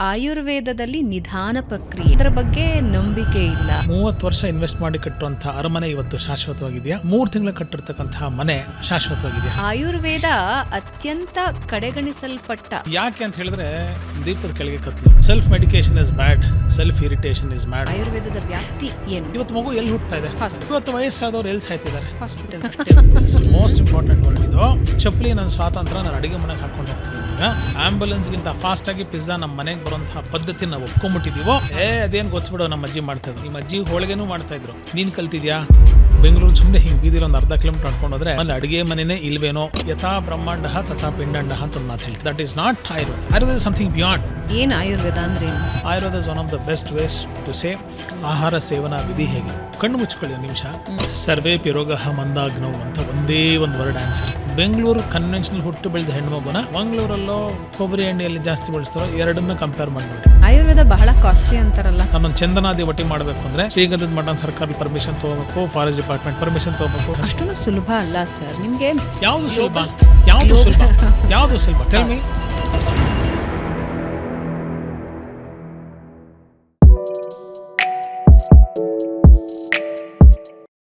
ಆಯುರ್ವೇದದಲ್ಲಿ ನಿಧಾನ ಪ್ರಕ್ರಿಯೆ, ಇದರ ಬಗ್ಗೆ ನಂಬಿಕೆ ಇಲ್ಲ. 30 ವರ್ಷ ಇನ್ವೆಸ್ಟ್ ಮಾಡಿ ಕಟ್ಟುವಂತಹ ಅರಮನೆ ಇವತ್ತು ಶಾಶ್ವತವಾಗಿದೆಯಾ? 3 ತಿಂಗಳು ಕಟ್ಟಿರ್ತಕ್ಕಂತಹ ಮನೆ ಶಾಶ್ವತವಾಗಿದೆಯಾ? ಆಯುರ್ವೇದ ಅತ್ಯಂತ ಕಡೆಗಣಿಸಲ್ಪಟ್ಟ. ಯಾಕೆ ಅಂತ ಹೇಳಿದ್ರೆ ದೀಪದ ಕೆಳಗೆ ಕತ್ಲು. Self medication is bad, self irritation is bad. ಆಯುರ್ವೇದದ ವ್ಯಾಪ್ತಿ ಏನು? ಇವತ್ತು ಮಗು ಎಲ್ಲಿ ಹುಟ್ಟತಾ ಇದೆ? ಇವತ್ತು ವಯಸ್ಸಾದವ್ರು ಎಲ್ಲಿ ಸಾಯ್ತಿದ್ದಾರೆ? ಹಾಸ್ಪಿಟಲ್. ಮೋಸ್ಟ್ ಇಂಪಾರ್ಟೆಂಟ್ ವರ್ಡ್ ಇದು. ಚಪ್ಪಲಿ ನನ್ನ ಸ್ವಾತಂತ್ರ್ಯ, ನಾನು ಅಡಿಗೆ ಮನೆಗೆ ಹಾಕೊಂಡು ಹೋಗ್ತೀನಿ. ಆಂಬುಲೆನ್ಸ್ ಗಿಂತ ಫಾಸ್ಟ್ ಆಗಿ ಪಿಜ್ಜಾ ನಮ್ಮ ಮನೆಗೆ ಬರುವಂತಹ ಪದ್ಧತಿ ನಾವು ಒಪ್ಕೊಂಡ್ಬಿಟ್ಟಿದೀವೋ. ಅದೇನ್ ಗೊತ್ತಬಿಡೋ, ನಮ್ಮ ಅಜ್ಜಿ ಮಾಡ್ತಾ ಇದ್ರು, ನಿಮ್ಮ ಅಜ್ಜಿ ಹೋಳಿಗೆನೂ ಮಾಡ್ತಾ ಇದ್ರು. ನೀನ್ ಕಲ್ತಿದ್ಯಾ? ಬೆಂಗಳೂರು ಸುಮ್ಮನೆ ಹಿಂಗ್ ಬೀದಿಲಿ ಒಂದು ಅರ್ಧ ಕಿಲೋಮೀಟರ್ ನಡ್ಕೊಂಡು ಹೋದ್ರೆ ಅಲ್ಲಿ ಅಡಿಗೆ ಮನೆನೇ ಇಲ್ವೇನೋ. ಯಥಾ ಬ್ರಹ್ಮಾಂಡ ತಥಾ ಪಿಂಡಂಡ ಅಂತ ಒಂದು ಮಾತು ಹೇಳ್ತೀವಿ. That is not Ayurveda. Ayurveda something beyond. ಏನ್ ಆಯುರ್ವೇದ ಅಂದ್ರೆ? Ayurveda is one of the best ways to say. ಆಹಾರ ಸೇವನಾ ವಿಧಿ ಹೇಗೆ? ಕಣ್ಣು ಮುಚ್ಕೊಳ್ಳಿ ಒಂದು ನಿಮಿಷ. ಸರ್ವೇ ಪಿರೋಗಹ ಮಂದಾಗ್ನವು ಅಂತ ಒಂದೇ ಒಂದು ವರ್ಡ್ ಆನ್ಸರ್. ಬೆಂಗಳೂರು ಕನ್ವೆನ್ಷನಲ್ ಹುಟ್ಟು ಬೆಳೆದ ಹೆಣ್ಮಗುನ ಮಂಗಳೂರಲ್ಲೋ ಕೊಬ್ಬರಿ ಎಣ್ಣೆಯಲ್ಲಿ ಜಾಸ್ತಿ ಬಳಸ್ತಾರೋ, ಎರಡನ್ನ ಕಂಪೇರ್ ಮಾಡ್ಬಿಟ್ಟು. ಆಯುರ್ವೇದ ಬಹಳ ಕಾಸ್ಟ್ಲಿ ಅಂತಾರಲ್ಲ. ನಮ್ಮೊಂದು ಚಂದನಾದಿ ಒಟ್ಟಿ ಮಾಡಬೇಕು ಅಂದ್ರೆ ಶ್ರೀಗಂಧದ ಮಠ ಸರ್ಕಾರಿ ಪರ್ಮಿಷನ್ ತಗೋಬೇಕು, ಫಾರೆಸ್ಟ್ ಡಿಪಾರ್ಟ್ಮೆಂಟ್ ಪರ್ಮಿಷನ್ ತಗೋಬೇಕು. ಅಷ್ಟೊಂದು ಸುಲಭ ಅಲ್ಲ ಸರ್. ನಿಮ್ಗೆ ಯಾವುದು ಸುಲಭ? ಯಾವುದು ಸುಲಭ? ಯಾವುದು ಸುಲಭ? Tell me.